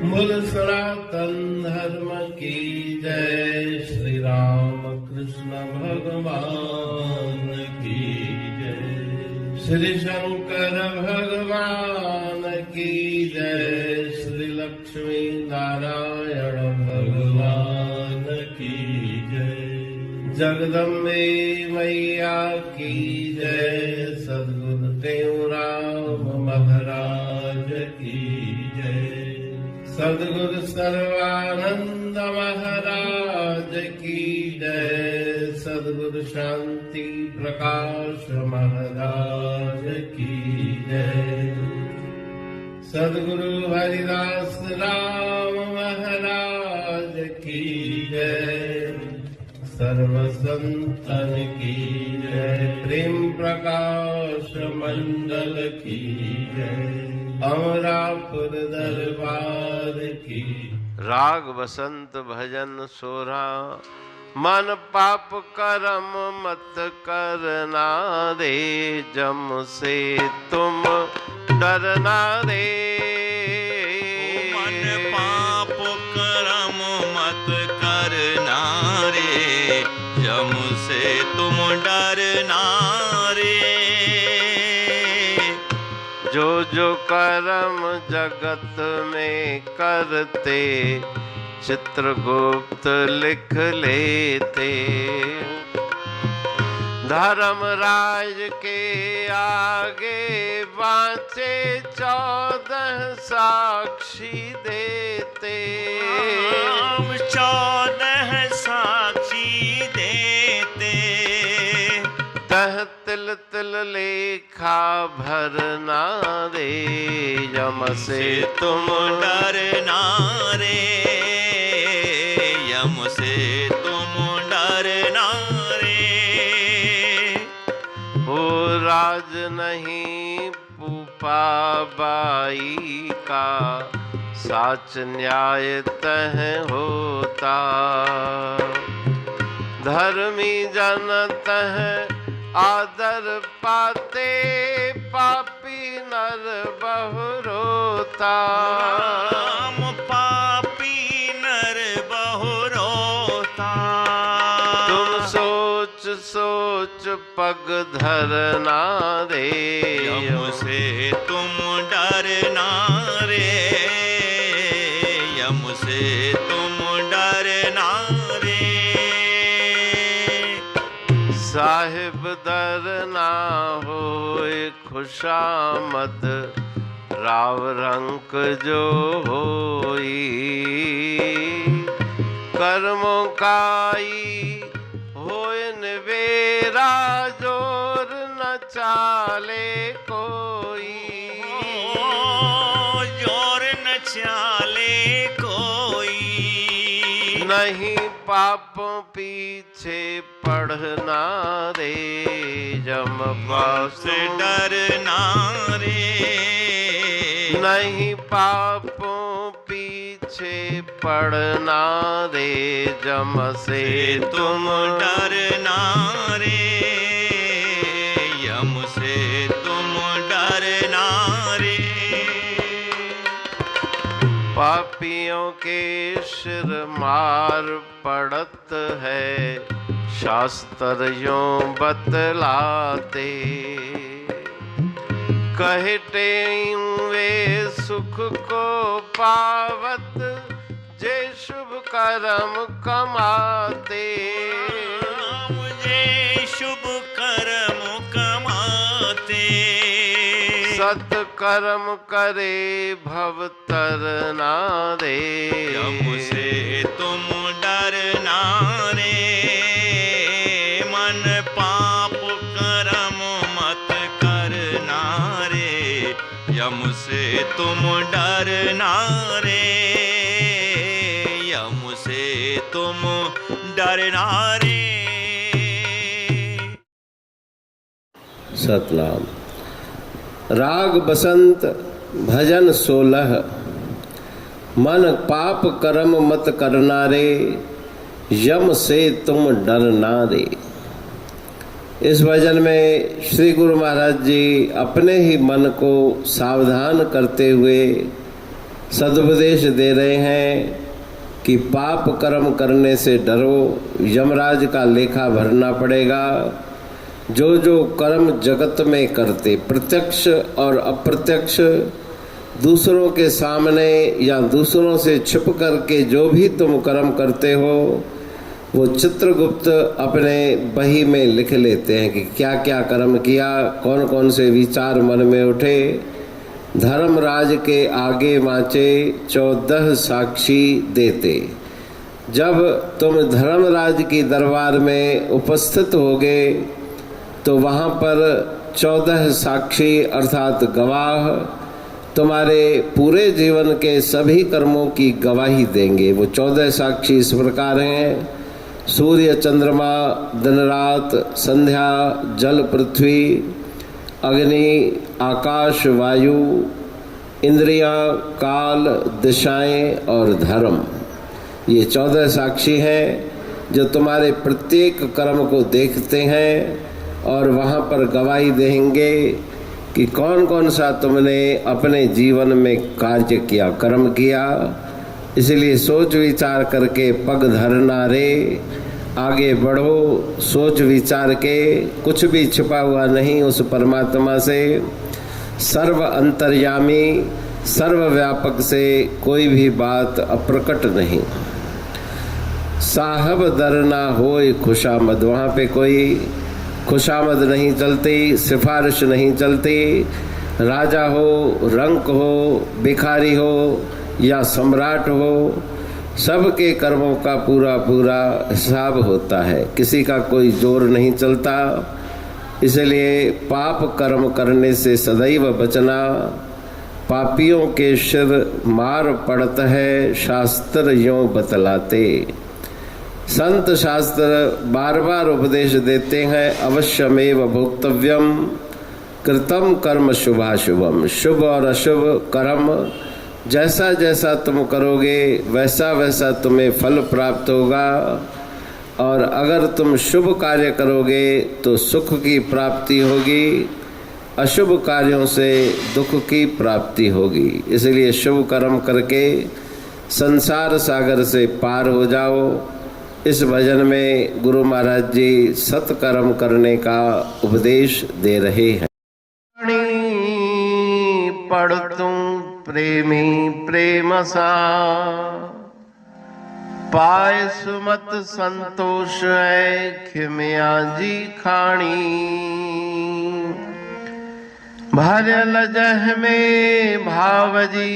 मूल सनातन धर्म की जय। श्री राम कृष्ण भगवान की जय। श्री शंकर भगवान की जय। श्री लक्ष्मी नारायण भगवान की जय। जगदम्बे मैया की जय। सद्गुरु देवराम महाराज की जय। सद्गुरु सर्वानंद महाराज की जय। सद्गुरु शांति प्रकाश महाराज की जय। सद्गुरु हरिदास राम महाराज की जय। सर्व संतन की जय। प्रेम प्रकाश मंडल की जय। अमरापुर दरबार की। राग बसंत भजन सोरा। मन पाप कर्म मत करना रे। जम से तुम डरना रे। मन पाप कर्म मत करना रे। जम से तुम डरना रे। जो जो कर्म जगत में करते चित्रगुप्त लिख लेते। धर्मराज के आगे बाँचे 14 साक्षी देते। 14 साक्षी देते। तह तिल तिल लेखा भरना रे। यम से तुम डरना रे। यम से तुम डरना रे। हो राज नहीं पूपा बाई का। साच न्याय तह होता। धर्मी जन तह आदर पाते। पापी नर बहुरोता। पापी नर बहुरोता। तुम सोच सोच पग धरना रे। यम से तुम डरना रे। यम से तुम डरना रे। साहिब डरना होए खुशामद। राव रंक जो होई। कर्मों काई होए निवेरा। जोर न चाले कोई। जोर न चाले कोई। नहीं पापों पीछे पढ़ना रे। जम पाप से डरना रे। नहीं पापों पीछे पढ़ना रे। जम से तुम डरना रे। यम से तुम डरना रे। पापियों के सिर मार पड़त है। शास्त्र यों बतलाते। कहते वे सुख को पावत। जे शुभ कर्म कमाते। मुझे शुभ कर्म कमाते। सत कर्म करे भव तरना रे। यम से तुम डरना रे। मन पाप कर्म मत करना रे। यम से तुम डरना रे। यम से तुम डरना रे। सतनाम। राग बसंत भजन 16। मन पाप कर्म मत करना रे। यम से तुम डरना रे। इस भजन में श्री गुरु महाराज जी अपने ही मन को सावधान करते हुए सदुपदेश दे रहे हैं कि पाप कर्म करने से डरो, यमराज का लेखा भरना पड़ेगा। जो जो कर्म जगत में करते, प्रत्यक्ष और अप्रत्यक्ष, दूसरों के सामने या दूसरों से छिप करके जो भी तुम कर्म करते हो, वो चित्रगुप्त अपने बही में लिख लेते हैं कि क्या क्या कर्म किया, कौन कौन से विचार मन में उठे। धर्मराज के आगे वांचे 14 साक्षी देते। जब तुम धर्मराज की दरबार में उपस्थित होगे तो वहाँ पर 14 साक्षी अर्थात गवाह तुम्हारे पूरे जीवन के सभी कर्मों की गवाही देंगे। वो 14 साक्षी इस प्रकार हैं: सूर्य, चंद्रमा, दिन रात, संध्या, जल, पृथ्वी, अग्नि, आकाश, वायु, इंद्रियां, काल, दिशाएं और धर्म। ये 14 साक्षी हैं जो तुम्हारे प्रत्येक कर्म को देखते हैं और वहाँ पर गवाही देंगे कि कौन कौन सा तुमने अपने जीवन में कार्य किया, कर्म किया। इसलिए सोच विचार करके पग धरना रे, आगे बढ़ो सोच विचार के। कुछ भी छिपा हुआ नहीं उस परमात्मा से। सर्व अंतर्यामी, सर्वव्यापक से कोई भी बात अप्रकट नहीं। साहब दरना होय खुशामद, वहाँ पे कोई खुशामद नहीं चलती, सिफारिश नहीं चलती। राजा हो, रंक हो, भिखारी हो या सम्राट हो, सबके कर्मों का पूरा पूरा हिसाब होता है, किसी का कोई जोर नहीं चलता। इसलिए पाप कर्म करने से सदैव बचना। पापियों के सिर मार पड़ता है, शास्त्र यों बतलाते। संत शास्त्र बार बार उपदेश देते हैं, अवश्यमेव भोक्तव्यम कृतम कर्म शुभाशुभम। शुभ और अशुभ कर्म जैसा जैसा तुम करोगे वैसा वैसा तुम्हें फल प्राप्त होगा। और अगर तुम शुभ कार्य करोगे तो सुख की प्राप्ति होगी, अशुभ कार्यों से दुख की प्राप्ति होगी। इसलिए शुभ कर्म करके संसार सागर से पार हो जाओ। इस भजन में गुरु महाराज जी सत्कर्म करने का उपदेश दे रहे हैं। पढ़ तुम प्रेमी प्रेम सा, पाए सुमत संतोष है खिमिया जी खाणी। भरल जह में भावजी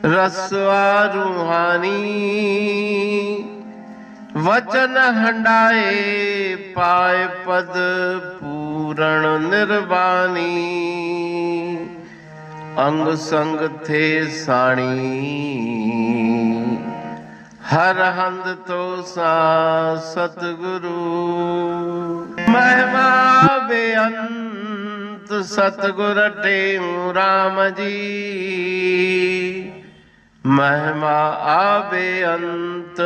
रसवा रूहानी। वचन हंडाए पाए पद पूरण निर्वाणी। अंग संग थे साणी हर हंद तो सा सतगुरु। महिमा बेअंत सतगुर टेऊ राम जी। महिमा आबे अंत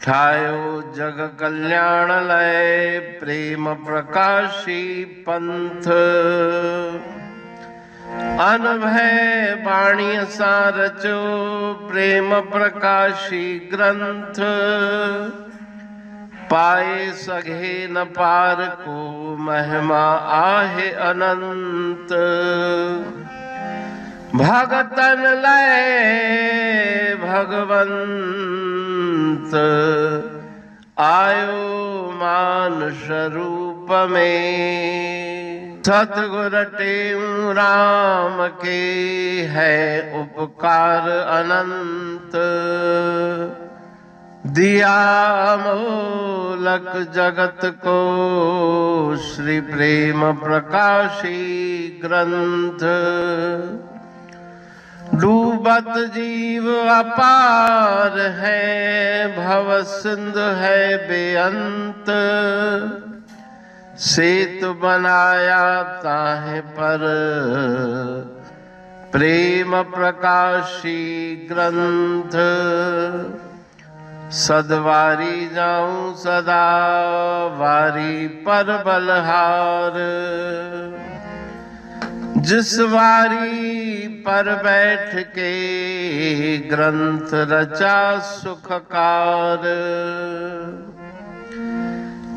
ठायो जग कल्याण लय। प्रेम प्रकाशी पंथ अनभय बाणी सारचो। प्रेम प्रकाशी ग्रंथ पाए सघे न पार को। महिमा आहे अनंत भगतन लय भगवंत। आयो मानुष रूप में। सतगुर टेऊ राम के है उपकार अनंत। दिया मोलक जगत को श्री प्रेम प्रकाशी ग्रंथ। डूबत जीव अपार है भव सिंध है बेअंत। सेतु बनाया ताहे पर प्रेम प्रकाशी ग्रंथ। सदवारी जाऊं सदा वारी पर बलहार। जिस वारी पर बैठ के ग्रंथ रचा सुखकार,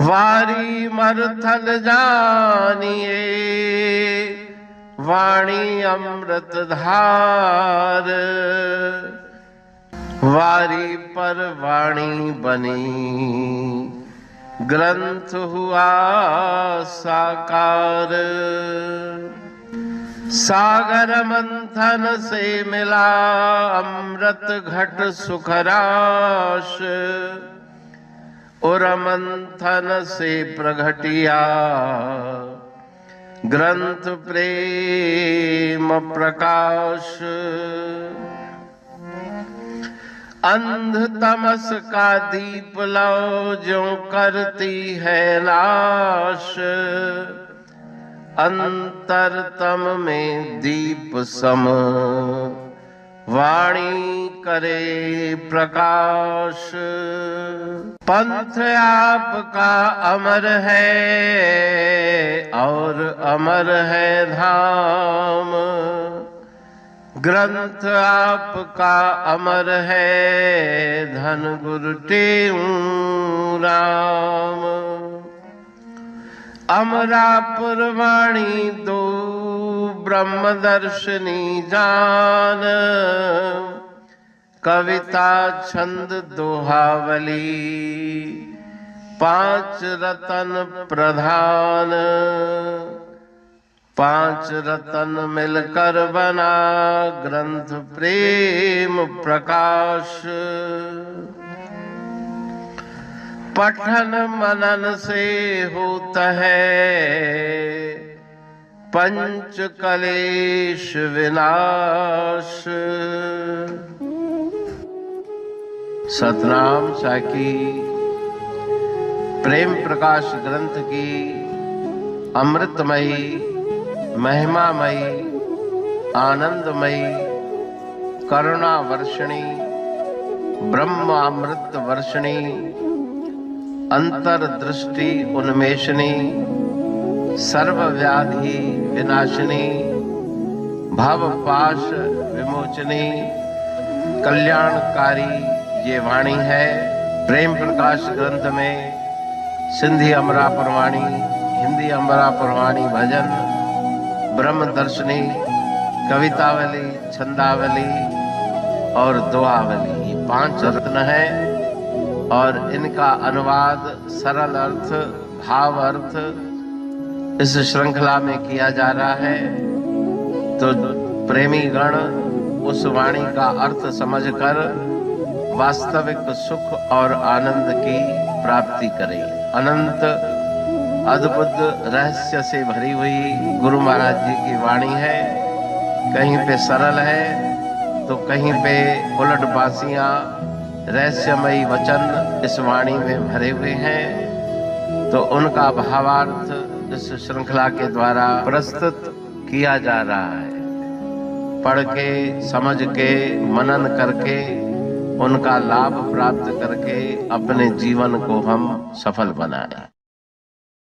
वारी मरथल जानिए वाणी अमृत धार, वारी पर वाणी बनी ग्रंथ हुआ साकार। सागर मंथन से मिला अमृत घट सुखराश, और मंथन से प्रगटिया ग्रंथ प्रेम प्रकाश। अंध तमस का दीप लो जो करती है नाश, अंतरतम में दीप सम वाणी करे प्रकाश। पंथ आपका अमर है और अमर है धाम, ग्रंथ आपका अमर है धन गुरु टेऊ राम। अमरापुर वाणी दो ब्रह्मदर्शनी जान, कविता छंद दोहावली पांच रतन प्रधान। पांच रतन मिलकर बना ग्रंथ प्रेम प्रकाश। पठन मनन से होता है पंच कलेश विनाश। सतनाम साखी प्रेम प्रकाश ग्रंथ की अमृतमयी महिमामयी आनंदमयी करुणा वर्षिणी ब्रह्म अमृत वर्षिणी अंतर्दृष्टि उन्मेषणी सर्वव्याधि विनाशिनी भव पाश विमोचनी कल्याणकारी ये वाणी है। प्रेम प्रकाश ग्रंथ में सिंधी अमरापुर वाणी, हिंदी अमरापुर वाणी भजन, ब्रह्म दर्शनी, कवितावली, छंदावली और दोहावली ये पांच रत्न है और इनका अनुवाद सरल अर्थ भाव अर्थ इस श्रृंखला में किया जा रहा है। तो प्रेमी गण उस वाणी का अर्थ समझकर वास्तविक सुख और आनंद की प्राप्ति करें। अनंत अद्भुत रहस्य से भरी हुई गुरु महाराज जी की वाणी है। कहीं पे सरल है तो कहीं पे उलट बासियां रहस्यमयी वचन इस वाणी में भरे हुए हैं। तो उनका भावार्थ इस श्रृंखला के द्वारा प्रस्तुत किया जा रहा है। पढ़ के समझ के मनन करके उनका लाभ प्राप्त करके अपने जीवन को हम सफल बनाएं।